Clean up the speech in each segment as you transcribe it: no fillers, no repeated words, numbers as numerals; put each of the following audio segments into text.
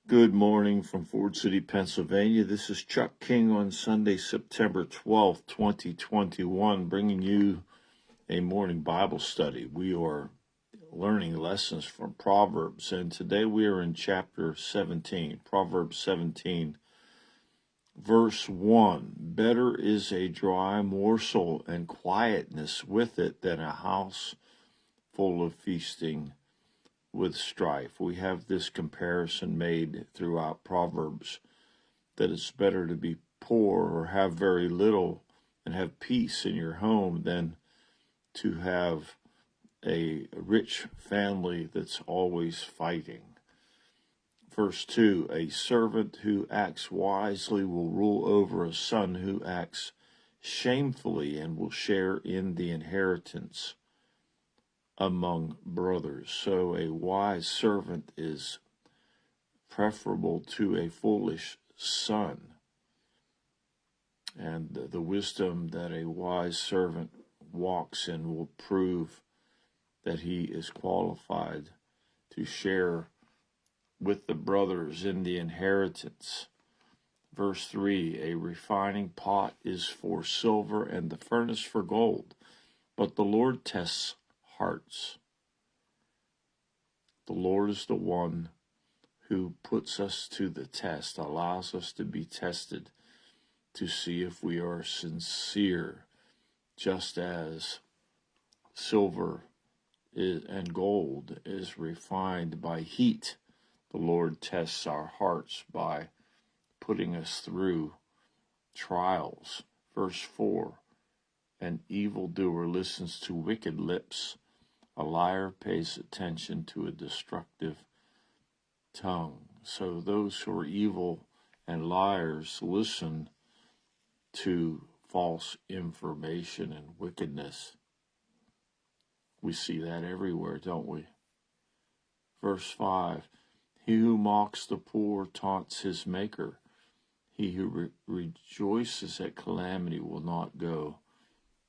Good morning from Ford City, Pennsylvania. This is Chuck King on Sunday, September 12th, 2021, bringing you a morning Bible study. We are learning lessons from Proverbs, and today we are in chapter 17, Proverbs 17, verse 1. Better is a dry morsel and quietness with it than a house full of feasting with strife. We have this comparison made throughout Proverbs that it's better to be poor or have very little and have peace in your home than to have a rich family that's always fighting. Verse 2, a servant who acts wisely will rule over a son who acts shamefully and will share in the inheritance among brothers. So a wise servant is preferable to a foolish son. And the wisdom that a wise servant walks in will prove that he is qualified to share with the brothers in the inheritance. Verse 3, a refining pot is for silver and the furnace for gold, but the Lord tests hearts. The Lord is the one who puts us to the test, allows us to be tested to see if we are sincere, just as silver and gold is refined by heat. The Lord tests our hearts by putting us through trials. Verse 4, an evildoer listens to wicked lips. A liar pays attention to a destructive tongue. So those who are evil and liars listen to false information and wickedness. We see that everywhere, don't we? Verse 5, he who mocks the poor taunts his maker. He who rejoices at calamity will not go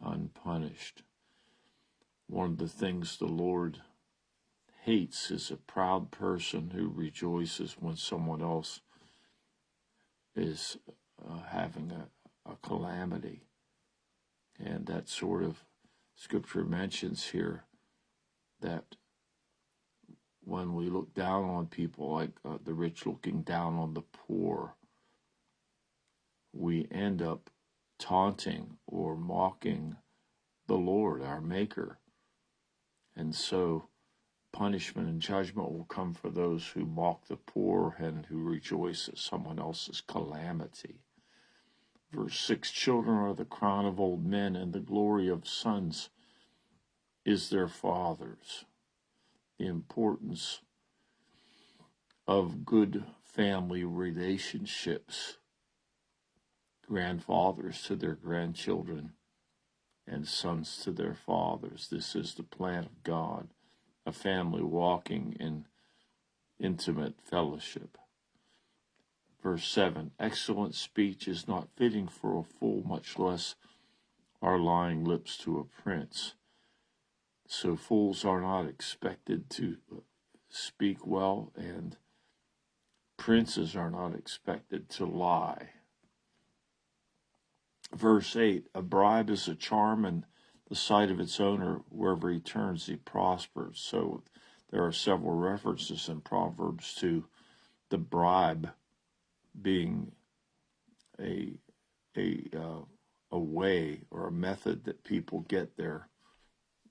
unpunished. One of the things the Lord hates is a proud person who rejoices when someone else is having a calamity. And that sort of scripture mentions here that when we look down on people, like the rich looking down on the poor, we end up taunting or mocking the Lord, our Maker. And so punishment and judgment will come for those who mock the poor and who rejoice at someone else's calamity. Verse 6, children are the crown of old men, and the glory of sons is their fathers. The importance of good family relationships, grandfathers to their grandchildren and sons to their fathers. This is the plan of God, a family walking in intimate fellowship. Verse 7, excellent speech is not fitting for a fool, much less are lying lips to a prince. So fools are not expected to speak well, and princes are not expected to lie. Verse 8, a bribe is a charm, and the sight of its owner, wherever he turns, he prospers. So there are several references in Proverbs to the bribe being a way or a method that people get their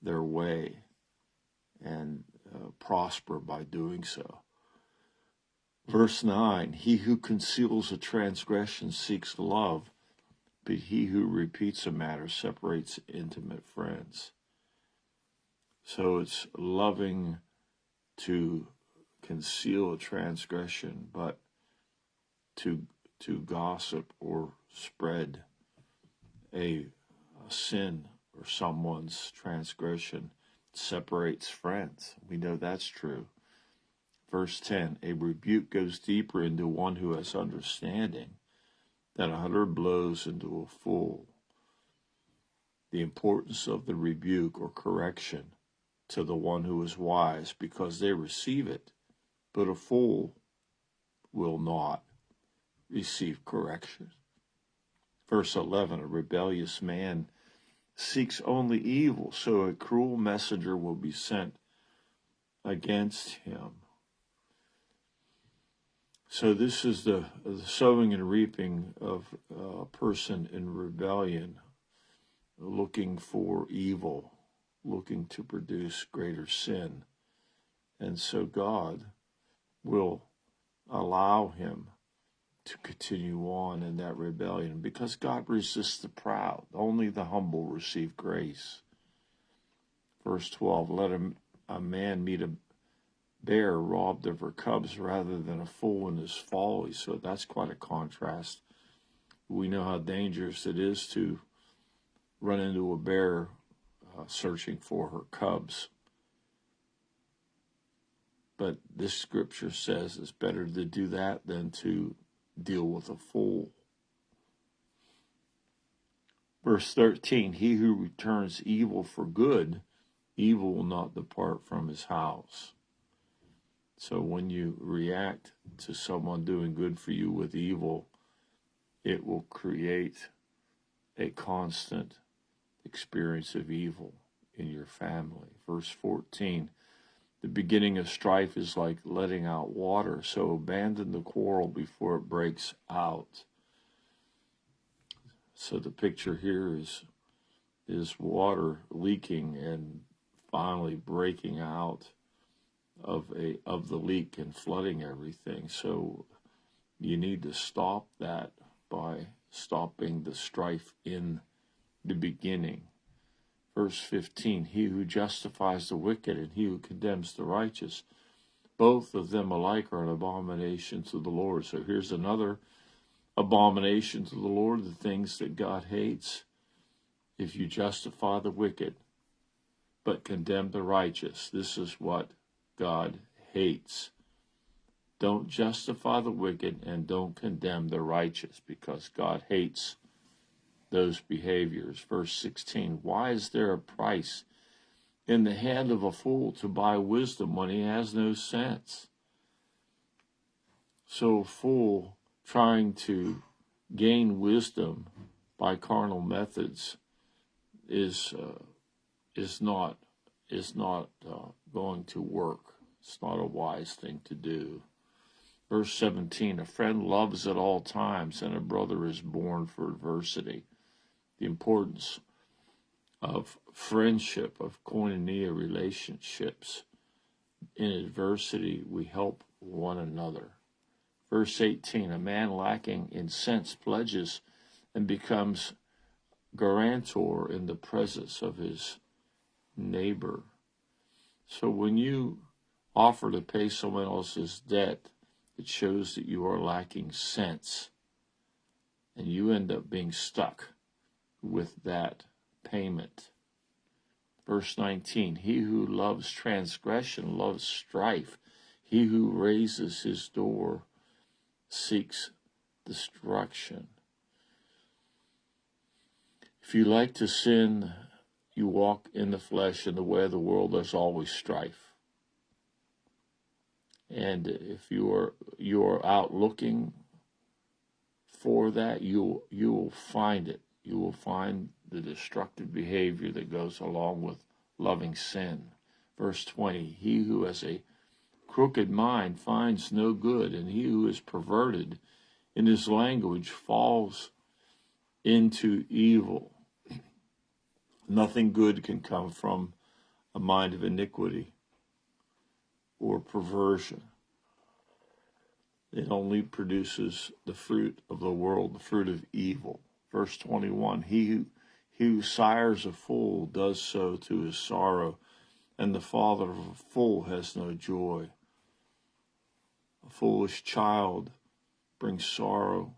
way and prosper by doing so. Verse 9, he who conceals a transgression seeks love, but he who repeats a matter separates intimate friends. So it's loving to conceal a transgression, but to gossip or spread a sin or someone's transgression separates friends. We know that's true. Verse 10, a rebuke goes deeper into one who has understanding than 100 blows into a fool. The importance of the rebuke or correction to the one who is wise, because they receive it, but a fool will not receive correction. Verse 11, a rebellious man seeks only evil, so a cruel messenger will be sent against him. So this is the sowing and reaping of a person in rebellion, looking for evil, looking to produce greater sin. And so God will allow him to continue on in that rebellion, because God resists the proud. Only the humble receive grace. Verse 12, let a man meet a bear robbed of her cubs rather than a fool in his folly. So that's quite a contrast. We know how dangerous it is to run into a bear searching for her cubs. But this scripture says it's better to do that than to deal with a fool. Verse 13, he who returns evil for good, evil will not depart from his house. So when you react to someone doing good for you with evil, it will create a constant experience of evil in your family. Verse 14, the beginning of strife is like letting out water, so abandon the quarrel before it breaks out. So the picture here is water leaking and finally breaking out of the leak and flooding everything. So you need to stop that by stopping the strife in the beginning. Verse 15, he who justifies the wicked and he who condemns the righteous, both of them alike are an abomination to the Lord. So here's another abomination to the Lord, the things that God hates. If you justify the wicked but condemn the righteous, this is what God hates. Don't justify the wicked and don't condemn the righteous, because God hates those behaviors. Verse 16, why is there a price in the hand of a fool to buy wisdom when he has no sense? So a fool trying to gain wisdom by carnal methods is not going to work. It's not a wise thing to do. Verse 17, a friend loves at all times, and a brother is born for adversity. The importance of friendship, of koinonia relationships. In adversity, we help one another. Verse 18, a man lacking in sense pledges and becomes guarantor in the presence of his neighbor. So when you offer to pay someone else's debt, it shows that you are lacking sense, and you end up being stuck with that payment. Verse 19, he who loves transgression loves strife. He who raises his door seeks destruction. If you like to sin, you walk in the flesh, in the way of the world, there's always strife. And if you are out looking for that, you will find it. You will find the destructive behavior that goes along with loving sin. Verse 20, he who has a crooked mind finds no good, and he who is perverted in his language falls into evil. Nothing good can come from a mind of iniquity or perversion. It only produces the fruit of the world, the fruit of evil. Verse 21, he who sires a fool does so to his sorrow, and the father of a fool has no joy. A foolish child brings sorrow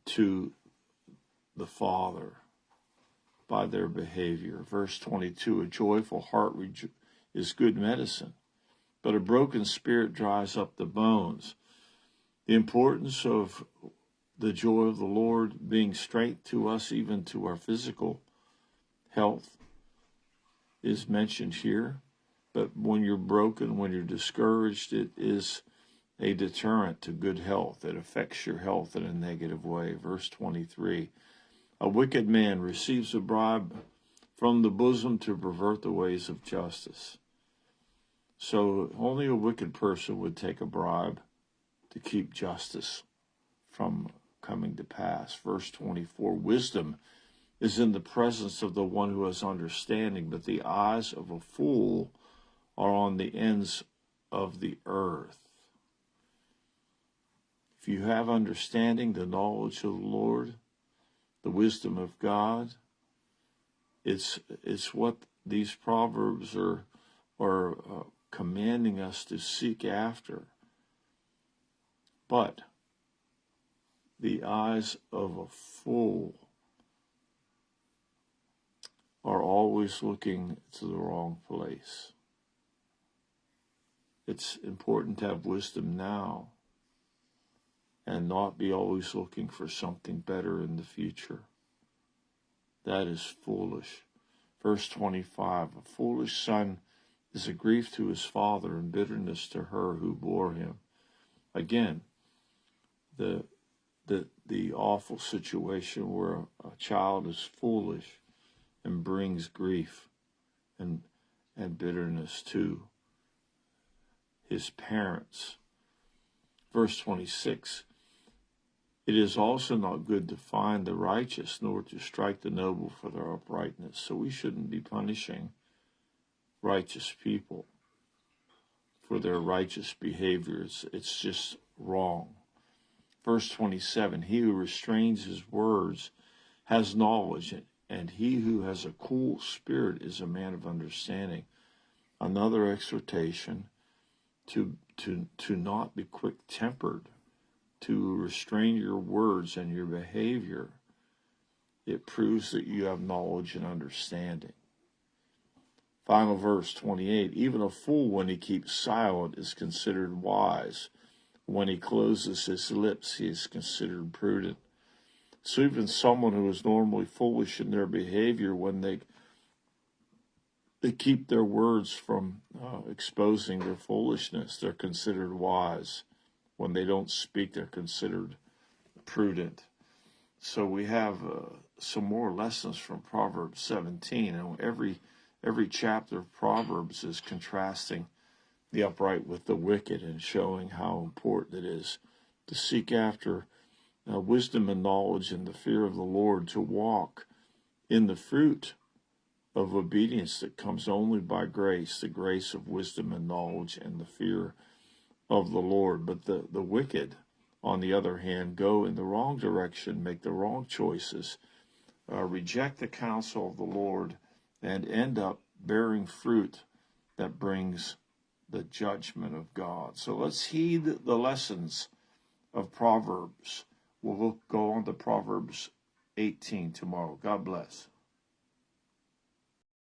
to the father by their behavior. Verse 22, a joyful heart is good medicine, but a broken spirit dries up the bones. The importance of the joy of the Lord being strength to us, even to our physical health, is mentioned here. But when you're broken, when you're discouraged, it is a deterrent to good health. It affects your health in a negative way. Verse 23, a wicked man receives a bribe from the bosom to pervert the ways of justice. So only a wicked person would take a bribe to keep justice from coming to pass. Verse 24, wisdom is in the presence of the one who has understanding, but the eyes of a fool are on the ends of the earth. If you have understanding, the knowledge of the Lord, the wisdom of God, it's what these proverbs are commanding us to seek after. But the eyes of a fool are always looking to the wrong place. It's important to have wisdom now and not be always looking for something better in the future. That is foolish. Verse 25, a foolish son is a grief to his father and bitterness to her who bore him. Again, the awful situation where a child is foolish and brings grief and bitterness to his parents. Verse 26, it is also not good to find the righteous, nor to strike the noble for their uprightness. So we shouldn't be punishing righteous people for their righteous behaviors. It's just wrong. Verse 27, he who restrains his words has knowledge, and he who has a cool spirit is a man of understanding. Another exhortation to not be quick-tempered, to restrain your words and your behavior. It proves that you have knowledge and understanding. Final verse 28, even a fool when he keeps silent is considered wise. When he closes his lips, he is considered prudent. So even someone who is normally foolish in their behavior, when they keep their words from exposing their foolishness, they're considered wise. When they don't speak, they're considered prudent. So we have some more lessons from Proverbs 17. And every chapter of Proverbs is contrasting the upright with the wicked and showing how important it is to seek after wisdom and knowledge and the fear of the Lord, to walk in the fruit of obedience that comes only by grace, the grace of wisdom and knowledge and the fear of the Lord. But the wicked, on the other hand, go in the wrong direction, make the wrong choices, reject the counsel of the Lord, and end up bearing fruit that brings the judgment of God. So let's heed the lessons of Proverbs. We'll go on to Proverbs 18 tomorrow. God bless.